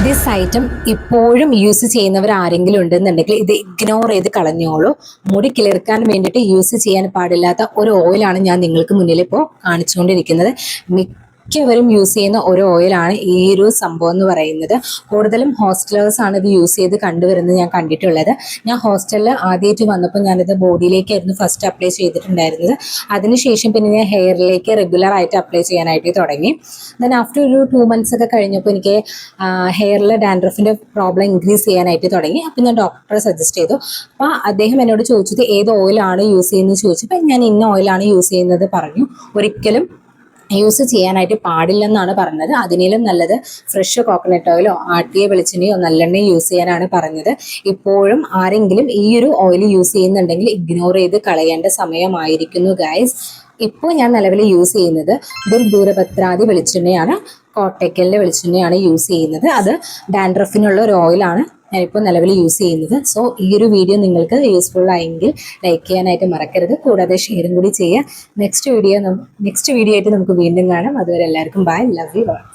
This item ഇപ്പോഴും use ചെയ്യുന്നവർ ആരെങ്കിലും ഉണ്ടെന്നുണ്ടെങ്കിൽ ഇത് ഇഗ്നോർ ചെയ്ത് കളഞ്ഞോളൂ. മുടി കിളിർക്കാൻ വേണ്ടിയിട്ട് യൂസ് ചെയ്യാൻ പാടില്ലാത്ത ഒരു ഓയിലാണ് ഞാൻ നിങ്ങൾക്ക് മുന്നിൽ ഇപ്പോൾ കാണിച്ചുകൊണ്ടിരിക്കുന്നത്. മിക്കവരും യൂസ് ചെയ്യുന്ന ഒരു ഓയിലാണ് ഈ ഒരു സംഭവം എന്ന് പറയുന്നത്. കൂടുതലും ഹോസ്റ്റലേഴ്സാണ് ഇത് യൂസ് ചെയ്ത് കണ്ടുവരുന്നത് ഞാൻ കണ്ടിട്ടുള്ളത്. ഞാൻ ഹോസ്റ്റലിൽ ആദ്യമായിട്ട് വന്നപ്പോൾ ഞാനിത് ബോഡിയിലേക്കായിരുന്നു ഫസ്റ്റ് അപ്ലൈ ചെയ്തിട്ടുണ്ടായിരുന്നത്. അതിനുശേഷം പിന്നെ ഞാൻ ഹെയറിലേക്ക് റെഗുലറായിട്ട് അപ്ലൈ ചെയ്യാനായിട്ട് തുടങ്ങി. ദെൻ ആഫ്റ്റർ ഒരു 2 months ഒക്കെ കഴിഞ്ഞപ്പോൾ എനിക്ക് ഹെയറിൽ ഡാൻഡ്രഫിൻ്റെ പ്രോബ്ലം ഇൻക്രീസ് ചെയ്യാനായിട്ട് തുടങ്ങി. അപ്പം ഞാൻ ഡോക്ടറെ സജസ്റ്റ് ചെയ്തു. അപ്പോൾ അദ്ദേഹം എന്നോട് ചോദിച്ചത് ഏത് ഓയിലാണ് യൂസ് ചെയ്യുന്നത് ചോദിച്ചപ്പോൾ ഞാൻ ഇന്ന ഓയിലാണ് യൂസ് ചെയ്യുന്നത് പറഞ്ഞു. ഒരിക്കലും യൂസ് ചെയ്യാനായിട്ട് പാടില്ലെന്നാണ് പറഞ്ഞത്. അതിനേലും നല്ലത് ഫ്രഷ് കോക്കനട്ട് ഓയിലോ ആട്ടിയ വെളിച്ചെണ്ണയോ നല്ലെണ്ണയോ യൂസ് ചെയ്യാനാണ് പറഞ്ഞത്. ഇപ്പോഴും ആരെങ്കിലും ഈ ഒരു ഓയിൽ യൂസ് ചെയ്യുന്നുണ്ടെങ്കിൽ ഇഗ്നോർ ചെയ്ത് കളയേണ്ട സമയമായിരിക്കുന്നു ഗൈസ്. ഇപ്പോൾ ഞാൻ നിലവിൽ യൂസ് ചെയ്യുന്നത് ദൂരപത്രാതി വെളിച്ചെണ്ണയാണ്, കോട്ടയ്ക്കലിൻ്റെ വെളിച്ചെണ്ണയാണ് യൂസ് ചെയ്യുന്നത്. അത് ഡാൻഡ്രഫിനുള്ള ഒരു ഓയിലാണ് ഞാനിപ്പോൾ നിലവിൽ യൂസ് ചെയ്യുന്നത്. സോ ഈ ഒരു വീഡിയോ നിങ്ങൾക്ക് യൂസ്ഫുൾ ആയെങ്കിൽ ലൈക്ക് ചെയ്യാനായിട്ട് മറക്കരുത്. കൂടാതെ ഷെയറും കൂടി ചെയ്യുക. നെക്സ്റ്റ് വീഡിയോ ആയിട്ട് നമുക്ക് വീണ്ടും കാണാം. അതുവരെ എല്ലാവർക്കും ബൈ, ലവ് യു ഓൾ.